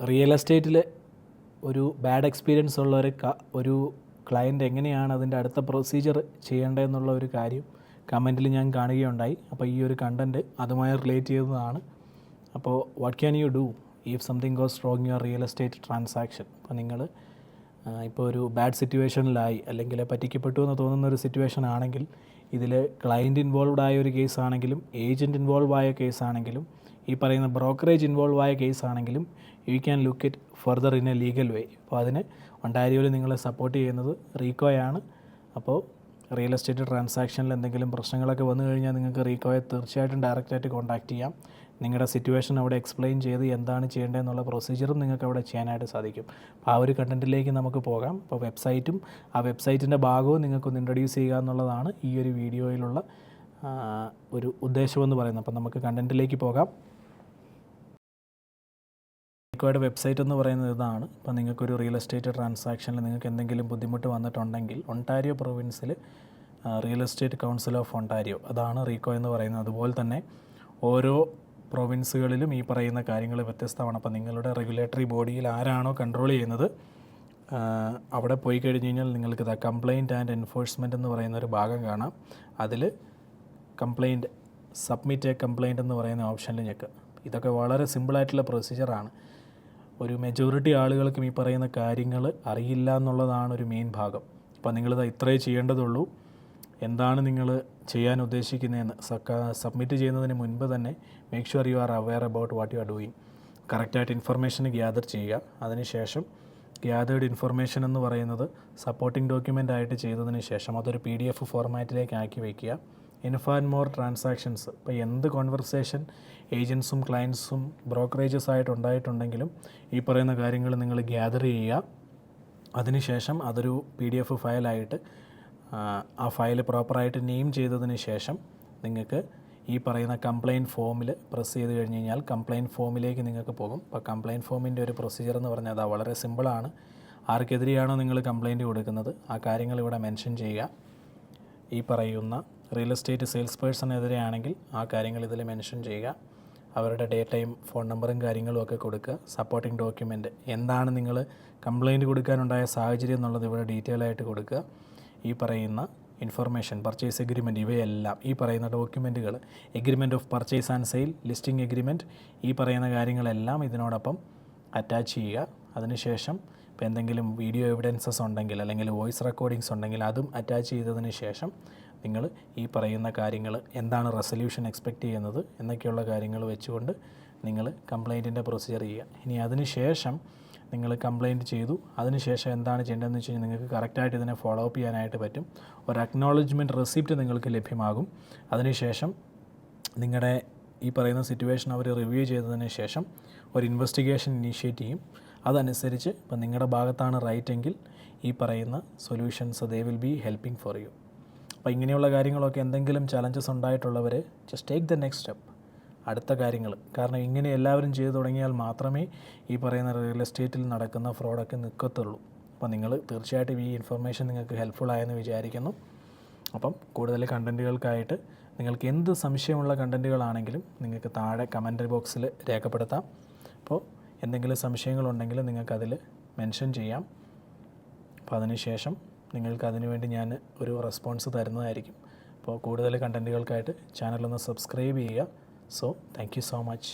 Real എസ്റ്റേറ്റിൽ ഒരു bad experience ഉള്ള ഒരു ക്ലയൻറ്റ് എങ്ങനെയാണ് അതിൻ്റെ അടുത്ത പ്രൊസീജിയർ ചെയ്യേണ്ടതെന്നുള്ള ഒരു കാര്യം കമൻറ്റിൽ ഞാൻ കാണുകയുണ്ടായി. അപ്പോൾ ഈ ഒരു കണ്ടൻറ്റ് അതുമായി റിലേറ്റ് ചെയ്യുന്നതാണ്. അപ്പോൾ what can you do if something goes wrong your real estate transaction? അപ്പോൾ നിങ്ങൾ ഇപ്പോൾ ഒരു ബാഡ് സിറ്റുവേഷനിലായി അല്ലെങ്കിൽ പറ്റിക്കപ്പെട്ടു എന്ന് തോന്നുന്ന ഒരു സിറ്റുവേഷൻ ആണെങ്കിൽ, ഇതിൽ ക്ലയൻറ്റ് ഇൻവോൾവ്ഡ് ആയ ഒരു കേസ് ആണെങ്കിലും ഏജൻറ്റ് ഇൻവോൾവ് ആയ കേസ് ആണെങ്കിലും ഈ പറയുന്ന ബ്രോക്കറേജ് ഇൻവോൾവ് ആയ കേസ് ആണെങ്കിലും you can look it further in a legal way. അപ്പോൾ അതിന് ഒണ്ടാരിയോയിൽ നിങ്ങളെ സപ്പോർട്ട് ചെയ്യുന്നത് റീക്കോയാണ്. അപ്പോൾ റിയൽ എസ്റ്റേറ്റ് ട്രാൻസാക്ഷനിൽ എന്തെങ്കിലും പ്രശ്നങ്ങളൊക്കെ വന്നു കഴിഞ്ഞാൽ നിങ്ങൾക്ക് റീക്കോയെ തീർച്ചയായിട്ടും ഡയറക്റ്റായിട്ട് കോൺടാക്റ്റ് ചെയ്യാം. നിങ്ങളുടെ സിറ്റുവേഷൻ അവിടെ എക്സ്പ്ലെയിൻ ചെയ്ത് എന്താണ് ചെയ്യേണ്ടതെന്നുള്ള പ്രൊസീജിയറും നിങ്ങൾക്ക് അവിടെ ചെയ്യാനായിട്ട് സാധിക്കും. അപ്പോൾ ആ ഒരു കണ്ടൻറ്റിലേക്ക് നമുക്ക് പോകാം. അപ്പോൾ വെബ്സൈറ്റും ആ വെബ്സൈറ്റിൻ്റെ ഭാഗവും നിങ്ങൾക്കൊന്ന് ഇൻട്രൊഡ്യൂസ് ചെയ്യുക എന്നുള്ളതാണ് ഈ ഒരു വീഡിയോയിലുള്ള ഒരു ഉദ്ദേശമെന്ന് പറയുന്നത്. അപ്പോൾ നമുക്ക് കണ്ടൻറ്റിലേക്ക് പോകാം. റീക്കോയുടെ വെബ്സൈറ്റ് എന്ന് പറയുന്നത് ഇതാണ്. ഇപ്പോൾ നിങ്ങൾക്കൊരു റിയൽ എസ്റ്റേറ്റ് ട്രാൻസാക്ഷനിൽ നിങ്ങൾക്ക് എന്തെങ്കിലും ബുദ്ധിമുട്ട് വന്നിട്ടുണ്ടെങ്കിൽ ഒണ്ടാരിയോ പ്രൊവിൻസിൽ real estate council of Ontario, അതാണ് റീക്കോ എന്ന് പറയുന്നത്. അതുപോലെ തന്നെ ഓരോ പ്രൊവിൻസുകളിലും ഈ പറയുന്ന കാര്യങ്ങൾ വ്യത്യസ്തമാണ്. അപ്പോൾ നിങ്ങളുടെ റെഗുലേറ്ററി ബോഡിയിൽ ആരാണോ കൺട്രോൾ ചെയ്യുന്നത് അവിടെ പോയി കഴിഞ്ഞ് കഴിഞ്ഞാൽ നിങ്ങൾക്ക് കംപ്ലയിൻറ്റ് ആൻഡ് എൻഫോഴ്സ്മെൻറ്റ് എന്ന് പറയുന്ന ഒരു ഭാഗം കാണാം. അതിൽ കംപ്ലയിൻറ്റ് സബ്മിറ്റ് എ കംപ്ലയിൻറ്റ് എന്ന് പറയുന്ന ഓപ്ഷനിൽ ഞെക്കുക. ഇതൊക്കെ വളരെ സിമ്പിളായിട്ടുള്ള പ്രൊസീജിയറാണ്. ഒരു മെജോറിറ്റി ആളുകൾക്കും ഈ പറയുന്ന കാര്യങ്ങൾ അറിയില്ല എന്നുള്ളതാണ് ഒരു മെയിൻ ഭാഗം. അപ്പോൾ നിങ്ങളിത് ഇത്രയേ ചെയ്യേണ്ടതുള്ളൂ. എന്താണ് നിങ്ങൾ ചെയ്യാൻ ഉദ്ദേശിക്കുന്നതെന്ന് സബ്മിറ്റ് ചെയ്യുന്നതിന് മുൻപ് തന്നെ make sure you are aware about what you are doing. കറക്റ്റായിട്ട് ഇൻഫർമേഷൻ ഗ്യാദർ ചെയ്യുക. അതിനുശേഷം ഗ്യാതേർഡ് ഇൻഫർമേഷൻ എന്ന് പറയുന്നത് സപ്പോർട്ടിംഗ് ഡോക്യുമെൻ്റ് ആയിട്ട് ചെയ്തതിന് ശേഷം അതൊരു PDF ഫോർമാറ്റിലേക്ക് ആക്കി വയ്ക്കുക. ഇൻഫോ ആൻഡ് മോർ ട്രാൻസാക്ഷൻസ്, ഇപ്പോൾ എന്ത് കോൺവെർസേഷൻ ഏജൻസും ക്ലയൻസും ബ്രോക്കറേജസ് ആയിട്ട് ഉണ്ടായിട്ടുണ്ടെങ്കിലും ഈ പറയുന്ന കാര്യങ്ങൾ നിങ്ങൾ ഗ്യാദർ ചെയ്യുക. അതിനുശേഷം അതൊരു PDF ഫയലായിട്ട് ആ ഫയൽ പ്രോപ്പറായിട്ട് നെയിം ചെയ്തതിന് ശേഷം നിങ്ങൾക്ക് ഈ പറയുന്ന കംപ്ലയിൻറ്റ് ഫോമിൽ പ്രസ് ചെയ്ത് കഴിഞ്ഞ് കഴിഞ്ഞാൽ കംപ്ലയിൻറ്റ് ഫോമിലേക്ക് നിങ്ങൾക്ക് പോകും. അപ്പോൾ കംപ്ലയിൻറ്റ് ഫോമിൻ്റെ ഒരു പ്രൊസീജിയർ എന്ന് പറഞ്ഞാൽ അത് വളരെ സിമ്പിളാണ്. ആർക്കെതിരെയാണോ നിങ്ങൾ കംപ്ലയിൻറ്റ് കൊടുക്കുന്നത് ആ കാര്യങ്ങൾ ഇവിടെ മെൻഷൻ ചെയ്യുക. ഈ പറയുന്ന റിയൽ എസ്റ്റേറ്റ് സെയിൽസ് പേഴ്സണെതിരെ ആണെങ്കിൽ ആ കാര്യങ്ങൾ ഇതിൽ മെൻഷൻ ചെയ്യുക. അവരുടെ ഡേറ്റയും ഫോൺ നമ്പറും കാര്യങ്ങളും ഒക്കെ കൊടുക്കുക. സപ്പോർട്ടിംഗ് ഡോക്യുമെൻറ്റ് എന്താണ് നിങ്ങൾ കംപ്ലയിൻറ്റ് കൊടുക്കാനുണ്ടായ സാഹചര്യം എന്നുള്ളത് ഇവിടെ ഡീറ്റെയിൽ ആയിട്ട് കൊടുക്കുക. ഈ പറയുന്ന ഇൻഫർമേഷൻ, പർച്ചേസ് എഗ്രിമെൻറ്റ്, ഇവയെല്ലാം ഈ പറയുന്ന ഡോക്യുമെൻറ്റുകൾ, agreement of purchase and sale, listing agreement, ഈ പറയുന്ന കാര്യങ്ങളെല്ലാം ഇതിനോടൊപ്പം അറ്റാച്ച് ചെയ്യുക. അതിനുശേഷം ഇപ്പോൾ എന്തെങ്കിലും വീഡിയോ എവിഡൻസസ് ഉണ്ടെങ്കിൽ അല്ലെങ്കിൽ വോയിസ് റെക്കോർഡിങ്സ് ഉണ്ടെങ്കിൽ അതും അറ്റാച്ച് ചെയ്തതിന് ശേഷം നിങ്ങൾ ഈ പറയുന്ന കാര്യങ്ങൾ എന്താണ് റെസൊല്യൂഷൻ എക്സ്പെക്റ്റ് ചെയ്യുന്നത് എന്നൊക്കെയുള്ള കാര്യങ്ങൾ വെച്ചുകൊണ്ട് നിങ്ങൾ കംപ്ലയിൻറ്റിൻ്റെ പ്രൊസീജിയർ ചെയ്യുക. ഇനി അതിനുശേഷം നിങ്ങൾ കംപ്ലയിൻറ്റ് ചെയ്തു, അതിനുശേഷം എന്താണ് ചെയ്യേണ്ടതെന്ന് വെച്ച് കഴിഞ്ഞാൽ നിങ്ങൾക്ക് കറക്റ്റായിട്ട് ഇതിനെ ഫോളോ അപ്പ് ചെയ്യാനായിട്ട് പറ്റും. ഒരു അക്നോളജ്മെൻറ്റ് റെസിപ്റ്റ് നിങ്ങൾക്ക് ലഭ്യമാകും. അതിനുശേഷം നിങ്ങളുടെ ഈ പറയുന്ന സിറ്റുവേഷൻ അവർ റിവ്യൂ ചെയ്തതിന് ശേഷം ഒരു ഇൻവെസ്റ്റിഗേഷൻ ഇനീഷ്യേറ്റ് ചെയ്യും. അതനുസരിച്ച് ഇപ്പം നിങ്ങളുടെ ഭാഗത്താണ് റൈറ്റ് എങ്കിൽ ഈ പറയുന്ന solutions they will be helping for you. അപ്പോൾ ഇങ്ങനെയുള്ള കാര്യങ്ങളൊക്കെ എന്തെങ്കിലും ചലഞ്ചസ് ഉണ്ടായിട്ടുള്ളവർ just take the next step, അടുത്ത കാര്യങ്ങൾ. കാരണം ഇങ്ങനെ എല്ലാവരും ചെയ്തു തുടങ്ങിയാൽ മാത്രമേ ഈ പറയുന്ന റിയൽ എസ്റ്റേറ്റിൽ നടക്കുന്ന ഫ്രോഡൊക്കെ നിൽക്കത്തുള്ളൂ. അപ്പോൾ നിങ്ങൾ തീർച്ചയായിട്ടും ഈ ഇൻഫർമേഷൻ നിങ്ങൾക്ക് ഹെൽപ്ഫുൾ ആയെന്ന് വിചാരിക്കുന്നു. അപ്പം കൂടുതൽ കണ്ടൻറ്റുകൾക്കായിട്ട് നിങ്ങൾക്ക് എന്ത് സംശയമുള്ള കണ്ടൻറ്റുകളാണെങ്കിലും നിങ്ങൾക്ക് താഴെ കമൻറ്റ് ബോക്സിൽ രേഖപ്പെടുത്താം. അപ്പോൾ എന്തെങ്കിലും സംശയങ്ങളുണ്ടെങ്കിൽ നിങ്ങൾക്കതിൽ മെൻഷൻ ചെയ്യാം. അപ്പോൾ അതിനുശേഷം നിങ്ങൾക്ക് അതിനുവേണ്ടി ഞാൻ ഒരു റെസ്പോൺസ് തരുന്നതായിരിക്കും. അപ്പോൾ കൂടുതൽ കണ്ടൻറ്റുകൾക്കായിട്ട് ചാനലൊന്ന് സബ്സ്ക്രൈബ് ചെയ്യുക. So thank you so much.